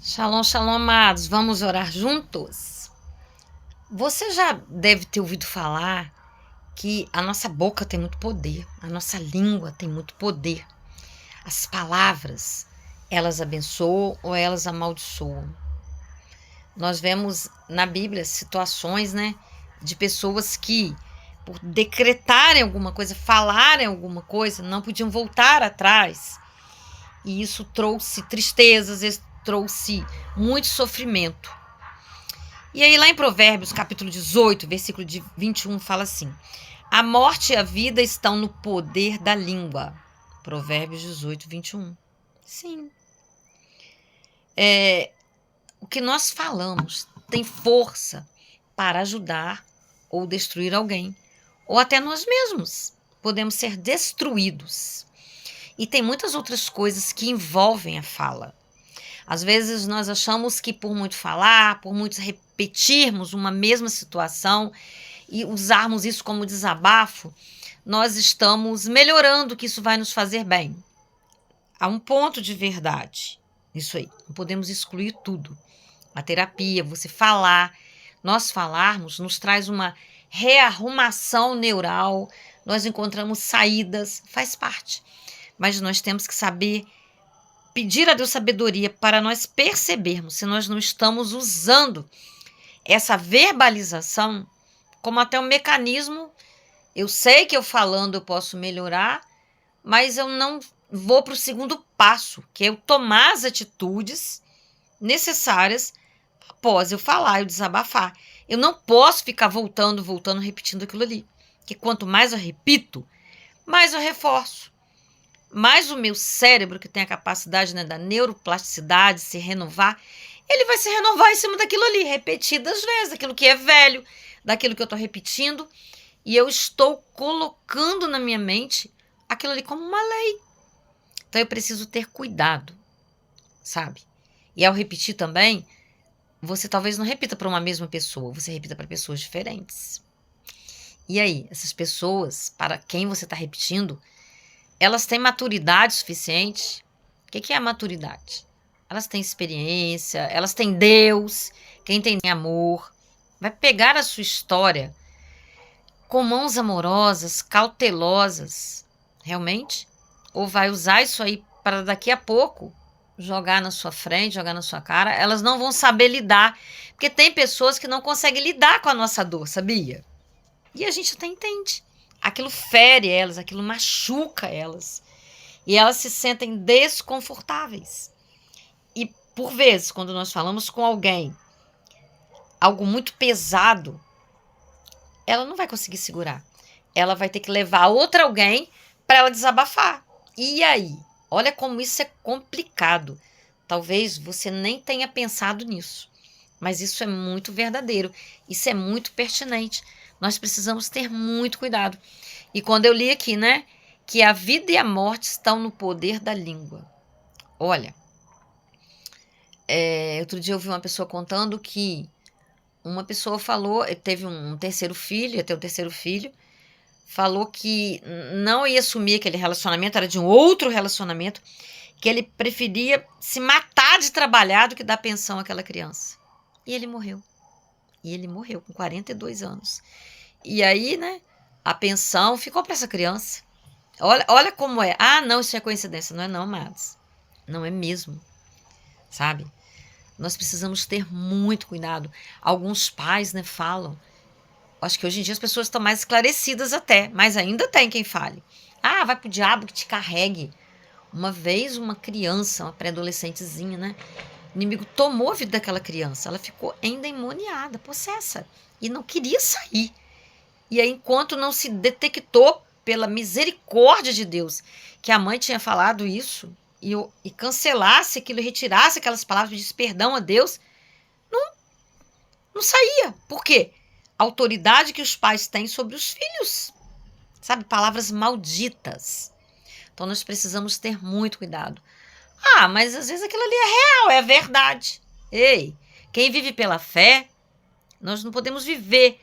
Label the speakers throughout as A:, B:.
A: Shalom, shalom, amados. Vamos orar juntos? Você já deve ter ouvido falar que a nossa boca tem muito poder, a nossa língua tem muito poder. As palavras, elas abençoam ou elas amaldiçoam. Nós vemos na Bíblia situações, de pessoas que, por decretarem alguma coisa, falarem alguma coisa, não podiam voltar atrás. E isso trouxe tristezas, isso trouxe muito sofrimento. E aí lá em Provérbios, capítulo 18, versículo de 21, fala assim: a morte e a vida estão no poder da língua. Provérbios 18, 21. Sim. O que nós falamos tem força para ajudar ou destruir alguém, ou até nós mesmos. Podemos ser destruídos. E tem muitas outras coisas que envolvem a fala. Às vezes nós achamos que por muito falar, por muito repetirmos uma mesma situação e usarmos isso como desabafo, nós estamos melhorando, que isso vai nos fazer bem. Há um ponto de verdade nisso aí. Não podemos excluir tudo. A terapia, você falar, nós falarmos, nos traz uma rearrumação neural, nós encontramos saídas, faz parte. Mas nós temos que saber pedir a Deus sabedoria para nós percebermos se nós não estamos usando essa verbalização como até um mecanismo. Eu sei que eu falando eu posso melhorar, mas eu não vou para o segundo passo, que é eu tomar as atitudes necessárias após eu falar, eu desabafar. Eu não posso ficar voltando, repetindo aquilo ali. Que quanto mais eu repito, mais eu reforço. Mas o meu cérebro, que tem a capacidade da neuroplasticidade, se renovar, ele vai se renovar em cima daquilo ali, repetidas vezes, daquilo que é velho, daquilo que eu estou repetindo, e eu estou colocando na minha mente aquilo ali como uma lei. Então eu preciso ter cuidado, sabe? E ao repetir também, você talvez não repita para uma mesma pessoa, você repita para pessoas diferentes. E aí, essas pessoas, para quem você está repetindo, elas têm maturidade suficiente? O que é a maturidade? Elas têm experiência, elas têm Deus, quem tem amor. Vai pegar a sua história com mãos amorosas, cautelosas, realmente? Ou vai usar isso aí para daqui a pouco jogar na sua frente, jogar na sua cara? Elas não vão saber lidar, porque tem pessoas que não conseguem lidar com a nossa dor, sabia? E a gente até entende. Aquilo fere elas, aquilo machuca elas. E elas se sentem desconfortáveis. E, por vezes, quando nós falamos com alguém algo muito pesado, ela não vai conseguir segurar. Ela vai ter que levar outra alguém para ela desabafar. E aí? Olha como isso é complicado. Talvez você nem tenha pensado nisso. Mas isso é muito verdadeiro. Isso é muito pertinente. Nós precisamos ter muito cuidado. E quando eu li aqui, que a vida e a morte estão no poder da língua. Olha, outro dia eu vi uma pessoa contando que uma pessoa falou, teve um terceiro filho, ia ter um terceiro filho, falou que não ia assumir aquele relacionamento, era de um outro relacionamento, que ele preferia se matar de trabalhar do que dar pensão àquela criança. E ele morreu. E ele morreu com 42 anos. E aí, a pensão ficou para essa criança. Olha como é. Ah, não, isso é coincidência. Não é não, amados. Não é mesmo. Sabe? Nós precisamos ter muito cuidado. Alguns pais, falam. Acho que hoje em dia as pessoas estão mais esclarecidas até. Mas ainda tem quem fale. Ah, vai pro diabo que te carregue. Uma vez uma criança, uma pré-adolescentezinha, o inimigo tomou a vida daquela criança. Ela ficou endemoniada, possessa. E não queria sair. E aí, enquanto não se detectou pela misericórdia de Deus que a mãe tinha falado isso e cancelasse aquilo, retirasse aquelas palavras, pedisse perdão a Deus, não saía. Por quê? A autoridade que os pais têm sobre os filhos. Sabe? Palavras malditas. Então, nós precisamos ter muito cuidado. Ah, mas às vezes aquilo ali é real, é verdade. Ei, quem vive pela fé, nós não podemos viver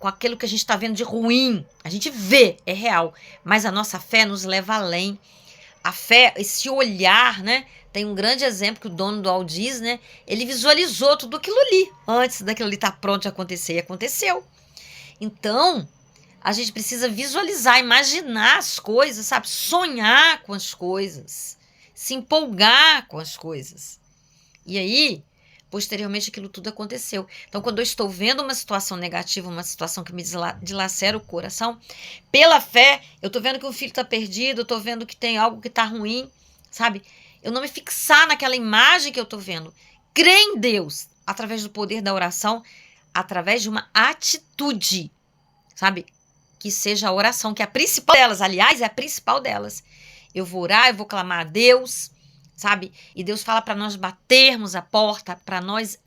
A: com aquilo que a gente está vendo de ruim. A gente vê, é real. Mas a nossa fé nos leva além. A fé, esse olhar, Tem um grande exemplo que o dono do Walt Disney, né? Ele visualizou tudo aquilo ali antes daquilo ali estar pronto de acontecer, e aconteceu. Então, a gente precisa visualizar, imaginar as coisas, sabe? Sonhar com as coisas, se empolgar com as coisas. E aí, posteriormente, aquilo tudo aconteceu. Então, quando eu estou vendo uma situação negativa, uma situação que me dilacera o coração, pela fé, eu estou vendo que um filho está perdido, eu estou vendo que tem algo que está ruim, sabe? Eu não me fixar naquela imagem que eu estou vendo. Crer em Deus, através do poder da oração, através de uma atitude, sabe? Que seja a oração, que é a principal delas. Aliás, é a principal delas. Eu vou orar, eu vou clamar a Deus, sabe? E Deus fala para nós batermos a porta, para nós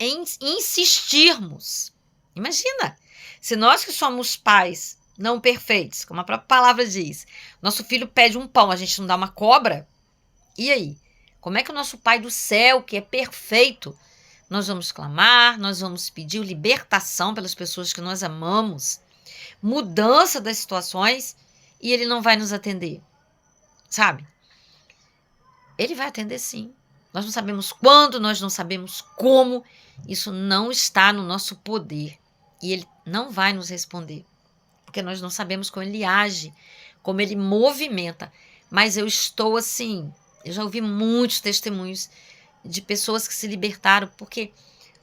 A: insistirmos. Imagina, se nós que somos pais não perfeitos, como a própria palavra diz, nosso filho pede um pão, a gente não dá uma cobra, e aí? Como é que o nosso Pai do céu, que é perfeito, nós vamos clamar, nós vamos pedir libertação pelas pessoas que nós amamos, mudança das situações, e ele não vai nos atender, sabe? Ele vai atender sim. Nós não sabemos quando, nós não sabemos como, isso não está no nosso poder, e ele não vai nos responder, porque nós não sabemos como ele age, como ele movimenta, mas eu estou assim, eu já ouvi muitos testemunhos de pessoas que se libertaram, porque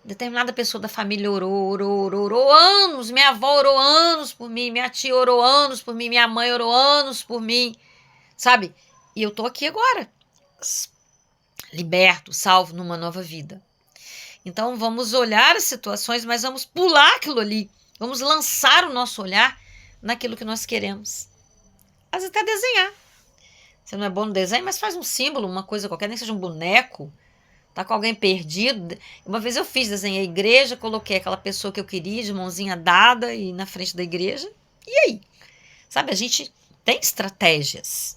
A: determinada pessoa da família orou anos, minha avó orou anos por mim, minha tia orou anos por mim, minha mãe orou anos por mim, sabe? E eu tô aqui agora, liberto, salvo numa nova vida. Então vamos olhar as situações, mas vamos pular aquilo ali, vamos lançar o nosso olhar naquilo que nós queremos. Às vezes até desenhar. Você não é bom no desenho, mas faz um símbolo, uma coisa qualquer, nem que seja um boneco. Tá com alguém perdido. Uma vez eu desenhei a igreja, coloquei aquela pessoa que eu queria, de mãozinha dada e na frente da igreja. E aí? Sabe, a gente tem estratégias.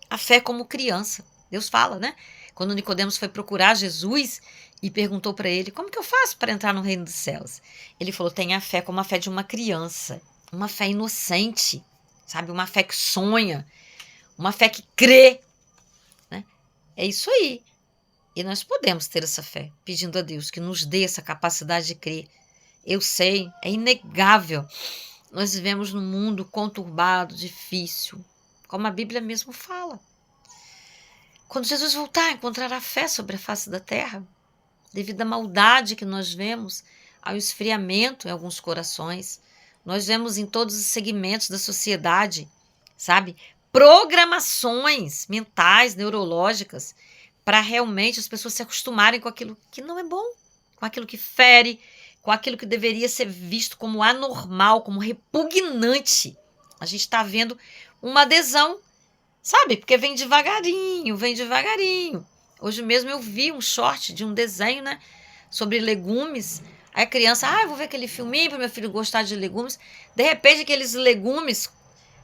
A: A fé como criança. Deus fala, né? Quando Nicodemos foi procurar Jesus e perguntou para ele, como que eu faço para entrar no reino dos céus? Ele falou, tenha a fé como a fé de uma criança. Uma fé inocente, sabe? Uma fé que sonha. Uma fé que crê, né? É isso aí. E nós podemos ter essa fé, pedindo a Deus que nos dê essa capacidade de crer. Eu sei, é inegável. Nós vivemos num mundo conturbado, difícil, como a Bíblia mesmo fala. Quando Jesus voltar, encontrará fé sobre a face da terra, devido à maldade que nós vemos, ao esfriamento em alguns corações. Nós vemos em todos os segmentos da sociedade, sabe? Programações mentais, neurológicas, para realmente as pessoas se acostumarem com aquilo que não é bom, com aquilo que fere, com aquilo que deveria ser visto como anormal, como repugnante. A gente está vendo uma adesão, sabe? Porque vem devagarinho, vem devagarinho. Hoje mesmo eu vi um short de um desenho, né, sobre legumes. Aí a criança, eu vou ver aquele filminho para meu filho gostar de legumes. De repente aqueles legumes,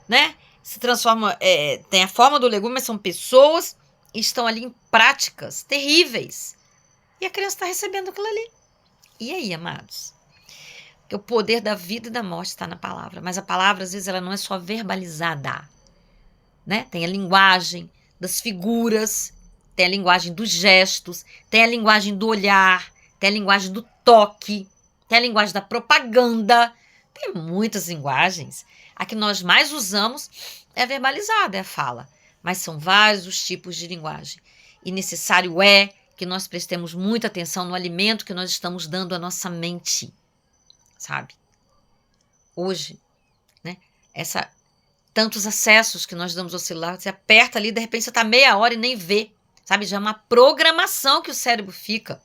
A: né, se transformam, tem a forma do legume, mas são pessoas e estão ali em práticas terríveis. E a criança está recebendo aquilo ali. E aí, amados? Porque o poder da vida e da morte está na palavra. Mas a palavra, às vezes, ela não é só verbalizada, né? Tem a linguagem das figuras, tem a linguagem dos gestos, tem a linguagem do olhar, tem a linguagem do toque, tem a linguagem da propaganda. Tem muitas linguagens. A que nós mais usamos é verbalizada, é a fala. Mas são vários os tipos de linguagem. E necessário é que nós prestemos muita atenção no alimento que nós estamos dando à nossa mente, sabe? Hoje, né? Tantos acessos que nós damos ao celular, você aperta ali, de repente você está meia hora e nem vê, sabe? Já é uma programação que o cérebro fica,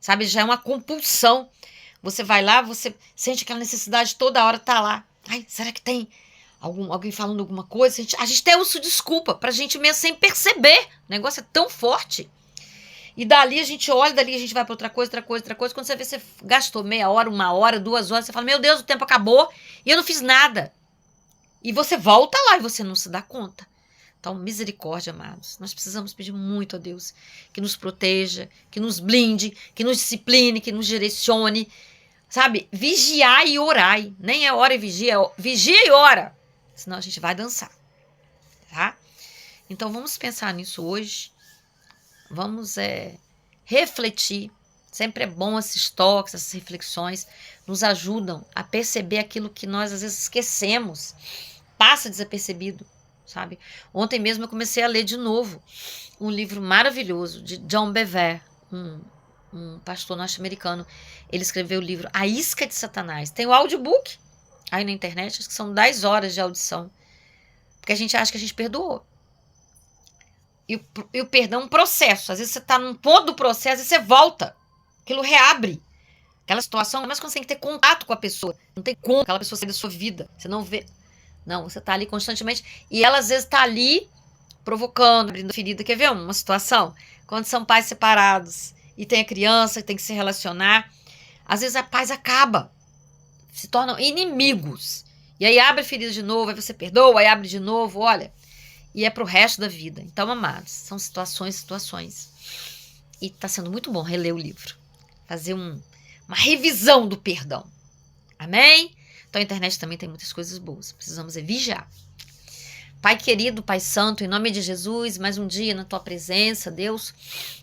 A: sabe? Já é uma compulsão. Você vai lá, você sente aquela necessidade toda hora, tá lá. Será que tem alguém falando alguma coisa? A gente até usa desculpa pra gente mesmo sem perceber. O negócio é tão forte. E dali a gente olha, dali a gente vai pra outra coisa. Quando você vê, você gastou meia hora, 1 hora, 2 horas, você fala, meu Deus, o tempo acabou e eu não fiz nada. E você volta lá e você não se dá conta. Então, misericórdia, amados. Nós precisamos pedir muito a Deus que nos proteja, que nos blinde, que nos discipline, que nos direcione. Sabe? Vigiai e orai. Nem é hora e vigia, é vigia e ora. Senão a gente vai dançar. Tá? Então, vamos pensar nisso hoje. Vamos refletir. Sempre é bom esses toques, essas reflexões, nos ajudam a perceber aquilo que nós às vezes esquecemos, passa desapercebido, sabe? Ontem mesmo eu comecei a ler de novo um livro maravilhoso de John Bevere, um pastor norte-americano. Ele escreveu o livro A Isca de Satanás. Tem o audiobook aí na internet, acho que são 10 horas de audição, porque a gente acha que a gente perdoou. E o perdão é um processo. Às vezes você está num ponto do processo e você volta. Aquilo reabre. Aquela situação, mas quando você tem que ter contato com a pessoa. Não tem como aquela pessoa sair da sua vida. Você não vê. Não, você está ali constantemente. E ela às vezes está ali provocando, abrindo ferida. Quer ver uma situação? Quando são pais separados e tem a criança que tem que se relacionar, às vezes a paz acaba. Se tornam inimigos. E aí abre a ferida de novo, aí você perdoa, aí abre de novo, olha. E é pro resto da vida. Então, amados, são situações. E tá sendo muito bom reler o livro. Fazer uma revisão do perdão. Amém? Então, a internet também tem muitas coisas boas. Precisamos vigiar. Pai querido, Pai santo, em nome de Jesus, mais um dia na tua presença, Deus,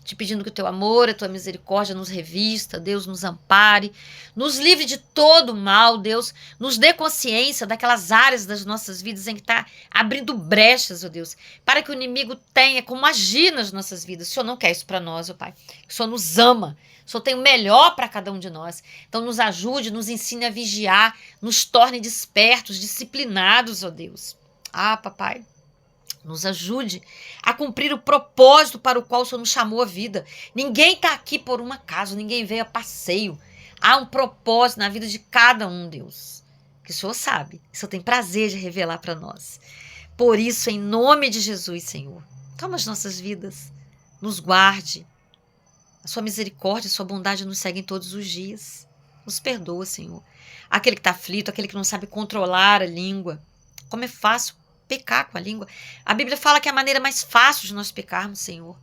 A: te pedindo que o teu amor, a tua misericórdia nos revista, Deus, nos ampare, nos livre de todo mal, Deus, nos dê consciência daquelas áreas das nossas vidas em que está abrindo brechas, ó Deus, para que o inimigo tenha como agir nas nossas vidas. O Senhor não quer isso para nós, ó Pai. O Senhor nos ama. O Senhor tem o melhor para cada um de nós. Então nos ajude, nos ensine a vigiar, nos torne despertos, disciplinados, ó Deus. Ah, papai, nos ajude a cumprir o propósito para o qual o Senhor nos chamou a vida. Ninguém está aqui por um acaso, ninguém veio a passeio. Há um propósito na vida de cada um, Deus, que o Senhor sabe, que o Senhor tem prazer de revelar para nós. Por isso, em nome de Jesus, Senhor, toma as nossas vidas, nos guarde. A sua misericórdia, a sua bondade nos seguem todos os dias. Nos perdoa, Senhor. Aquele que está aflito, aquele que não sabe controlar a língua. Como é fácil pecar com a língua. A Bíblia fala que é a maneira mais fácil de nós pecarmos, Senhor.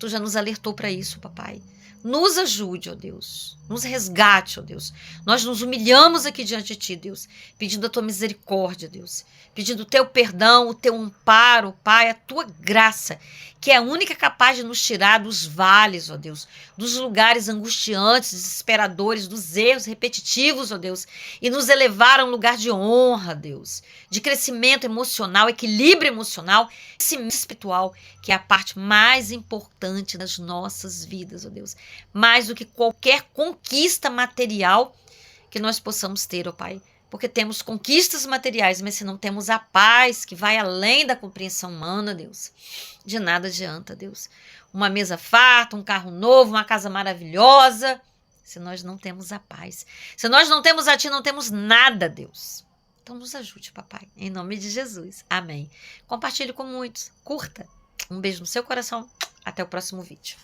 A: Tu já nos alertou para isso, papai. Nos ajude, ó Deus. Nos resgate, ó Deus. Nós nos humilhamos aqui diante de ti, Deus, pedindo a tua misericórdia, Deus, pedindo o teu perdão, o teu amparo, Pai, a tua graça, que é a única capaz de nos tirar dos vales, ó Deus, dos lugares angustiantes, desesperadores, dos erros repetitivos, ó Deus, e nos elevar a um lugar de honra, Deus, de crescimento emocional, equilíbrio emocional, crescimento espiritual, que é a parte mais importante das nossas vidas, ó Deus, mais do que qualquer conquista material que nós possamos ter, ó Pai. Porque temos conquistas materiais, mas se não temos a paz que vai além da compreensão humana, Deus, de nada adianta, Deus. Uma mesa farta, um carro novo, uma casa maravilhosa, se nós não temos a paz. Se nós não temos a Ti, não temos nada, Deus. Então nos ajude, papai, em nome de Jesus. Amém. Compartilhe com muitos, curta. Um beijo no seu coração. Até o próximo vídeo.